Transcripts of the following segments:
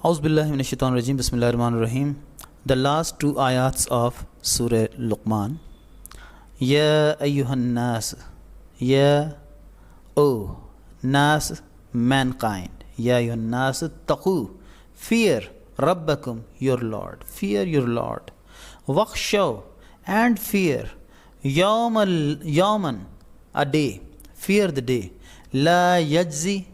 Auzubillahi minash shaitanir rajim. Bismillahir rahmanir rahim. The last two ayats of Surah Luqman. Ya ayyuhan nas. Ya O nas, mankind. Ya ayyuhan nas taqu. Fear Rabbakum, your Lord. Fear your Lord. Wakhshaw, and fear. Yawman, a day. Fear the day. La yajzi,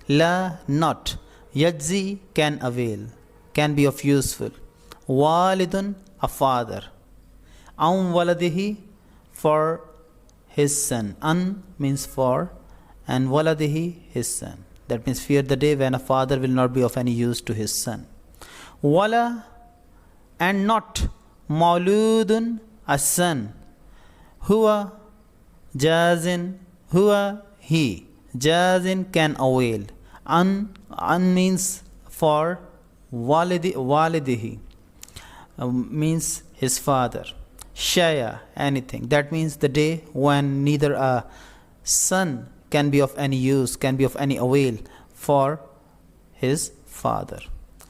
la not. Yajzi can avail, can be of useful. Walidun, a father. Waladihi, for his son. An means for, and waladihi, his son. That means fear the day when a father will not be of any use to his son. Wala, and not. Mauludun, a son. Huwa, jazin, huwa, he. Jazin can avail. An means for. Walidihi means his father. Shaya, anything. That means the day when neither a son can be of any use, can be of any avail for his father.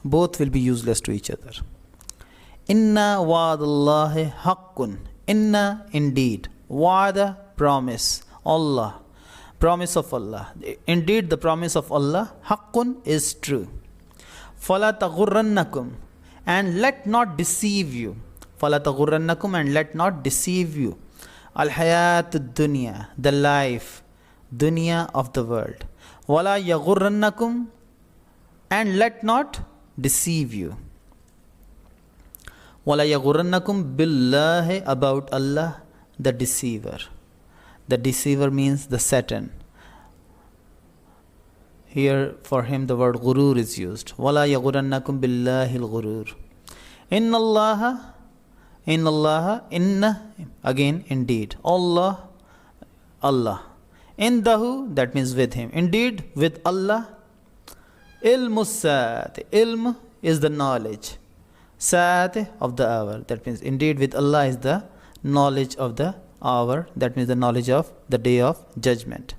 Both will be useless to each other. Inna wa'adallahi haqqun. Inna, indeed. Wa'ada, promise. Allah, promise of Allah. Indeed, the promise of Allah, haqqun, is true. Fala taghurrannakum, and let not deceive you. Fala taghurrannakum, and let not deceive you. Al hayat dunya, the life, dunya of the world. Wala yaghurrannakum, and let not deceive you. Wala yaghurrannakum billahi, about Allah, the deceiver. The deceiver means the Satan. Here for him the word ghurur is used. Wala yaghurrannakum billahi al-ghurur. Inna Allah, inna, again indeed. Allah, Indahu, that means with him. Indeed, with Allah. Ilmu sa'at. Ilm is the knowledge. Sa'at, of the hour. That means indeed with Allah is the knowledge of the hour. That means the knowledge of the day of judgment.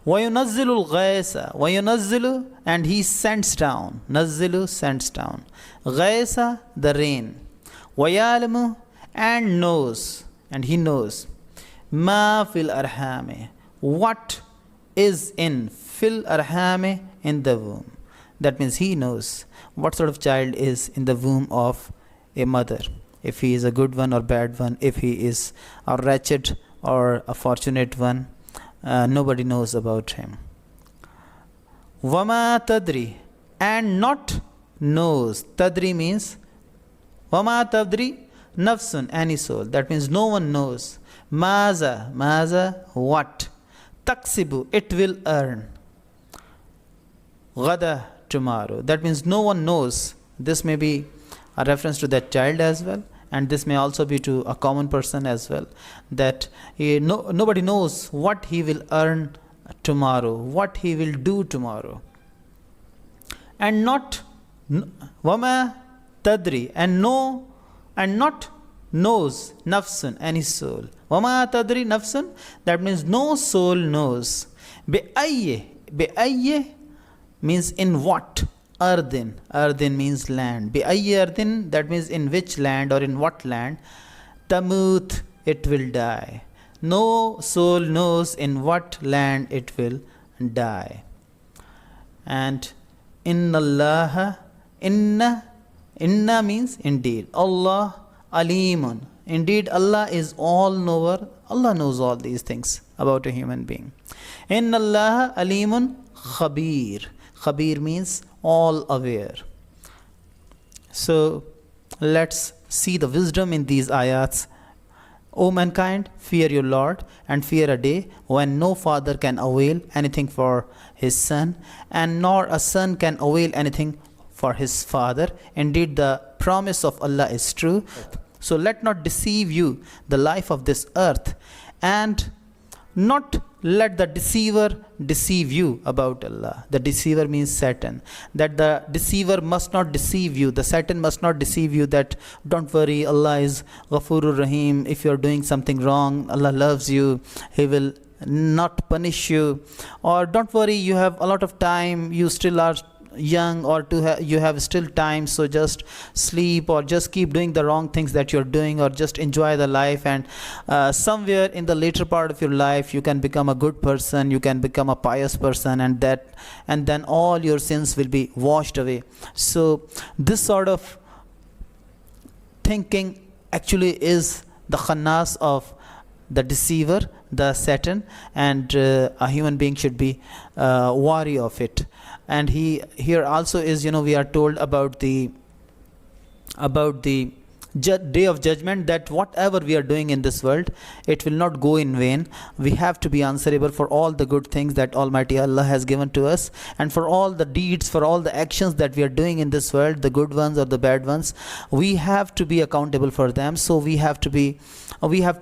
وَيُنَزِّلُ الْغَيْسَ. وَيُنَزِّلُ, and he sends down. Nazzilu, sends down. Ghaisa, the rain. وَيَعْلَمُ, and knows. And he knows. مَا فِي الْأَرْحَامِ, what is in fil arhame, in the womb. That means he knows what sort of child is in the womb of a mother. If he is a good one or bad one, if he is a wretched or a fortunate one, nobody knows about him. Wama tadri, and not knows. Tadri means wama tadri nafsun, any soul. That means no one knows. Maza, what? Taksibu, it will earn. Gada, tomorrow. That means no one knows. This may be a reference to that child as well, and this may also be to a common person as well, that nobody knows what he will earn tomorrow, what he will do tomorrow. And not wama tadri, and no, and not knows nafsun, any soul. Wama tadri nafsun, that means no soul knows. Be'ayye means in what? Ardin means land. Bi'ayyi ardin, that means in which land or in what land. Tamut, it will die. No soul knows in what land it will die. And inna means indeed. Allah alimun, indeed Allah is all knower. Allah knows all these things about a human being. Inna Allah alimun khabir. Khabir means all aware. So let's see the wisdom in these ayats. O mankind, fear your Lord, and fear a day when no father can avail anything for his son, and nor a son can avail anything for his father. Indeed, the promise of Allah is true. So let not deceive you the life of this earth, and not let the deceiver deceive you about Allah. The deceiver means Satan. That the deceiver must not deceive you. The Satan must not deceive you that don't worry, Allah is Ghafurur Rahim. If you are doing something wrong, Allah loves you. He will not punish you. Or don't worry, you have a lot of time. You still are young, or you have still time, so just sleep or just keep doing the wrong things that you're doing, or just enjoy the life, and somewhere in the later part of your life you can become a good person, you can become a pious person, and then all your sins will be washed away. So this sort of thinking actually is the khannas of the deceiver, the Satan, and a human being should be wary of it. And here also is, we are told about the day of judgment, that whatever we are doing in this world, it will not go in vain. We have to be answerable for all the good things that Almighty Allah has given to us, and for all the deeds, for all the actions that we are doing in this world, the good ones or the bad ones, we have to be accountable for them. So we have to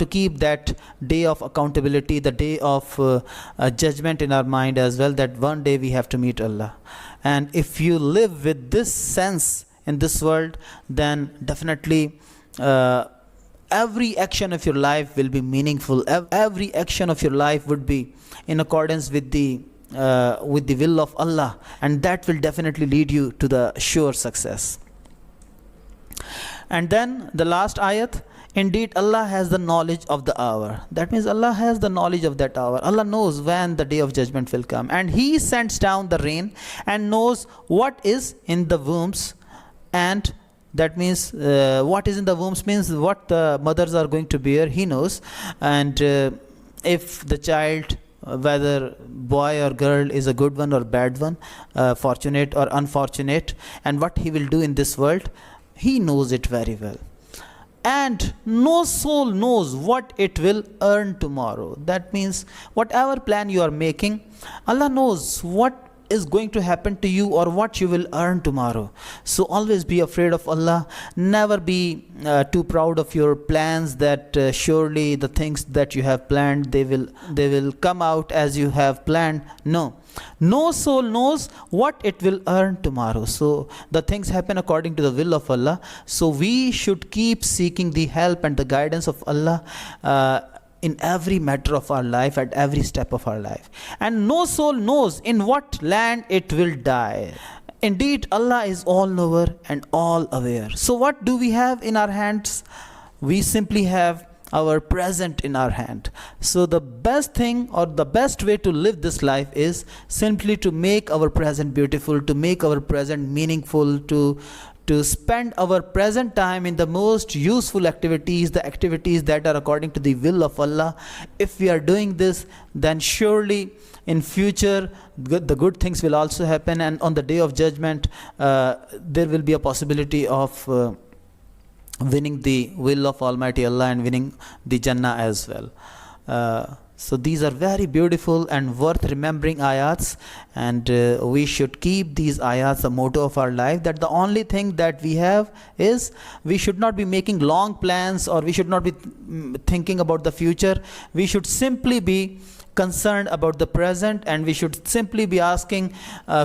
keep that day of accountability, the day of judgment in our mind as well, that one day we have to meet Allah. And if you live with this sense in this world, then definitely every action of your life will be meaningful. Every action of your life would be in accordance with the will of Allah, and that will definitely lead you to the sure success. And then the last ayat, indeed Allah has the knowledge of the hour. That means Allah has the knowledge of that hour. Allah knows when the day of judgment will come, and He sends down the rain and knows what is in the wombs. And that means what is in the wombs means what the mothers are going to bear, He knows. And if the child, whether boy or girl, is a good one or bad one, fortunate or unfortunate, and what he will do in this world, He knows it very well. And no soul knows what it will earn tomorrow. That means whatever plan you are making, Allah knows what is going to happen to you or what you will earn tomorrow. So always be afraid of Allah. Never be too proud of your plans, that surely the things that you have planned, they will come out as you have planned. No soul knows what it will earn tomorrow. So the things happen according to the will of Allah. So we should keep seeking the help and the guidance of Allah in every matter of our life, at every step of our life. And no soul knows in what land it will die. Indeed, Allah is all knower and all aware. So what do we have in our hands? We simply have our present in our hand. So the best thing or the best way to live this life is simply to make our present beautiful, to make our present meaningful, to spend our present time in the most useful activities, the activities that are according to the will of Allah. If we are doing this, then surely in future the good things will also happen, and on the day of judgment there will be a possibility of winning the will of Almighty Allah and winning the Jannah as well. So these are very beautiful and worth remembering ayats, and we should keep these ayats a motto of our life, that the only thing that we have is we should not be making long plans, or we should not be thinking about the future. We should simply be concerned about the present, and we should simply be asking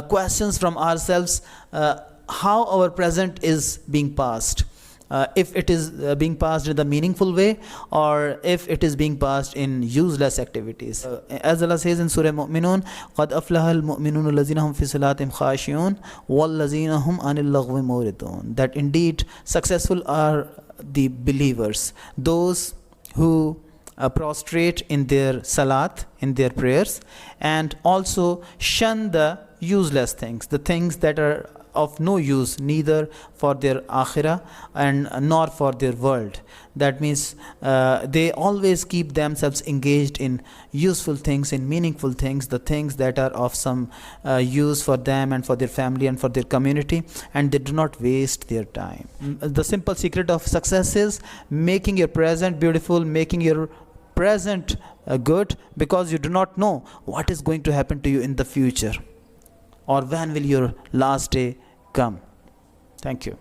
questions from ourselves, how our present is being passed. If it is being passed in the meaningful way, or if it is being passed in useless activities. As Allah says in Surah Mu'minun, قَدْ أَفْلَحَ الْمُؤْمِنُونَ الَّذِينَ هُمْ فِي صَلَاتِهِمْ خَاشِعُونَ وَالَّذِينَ هُمْ عَنِ اللَّغْوِ مُعْرِضُونَ. That indeed successful are the believers, those who prostrate in their salat, in their prayers, and also shun the useless things, the things that are of no use, neither for their akhirah and nor for their world. That means they always keep themselves engaged in useful things, in meaningful things, the things that are of some use for them and for their family and for their community, and they do not waste their time. The simple secret of success is making your present beautiful, making your present good, because you do not know what is going to happen to you in the future, or when will your last day come. Thank you.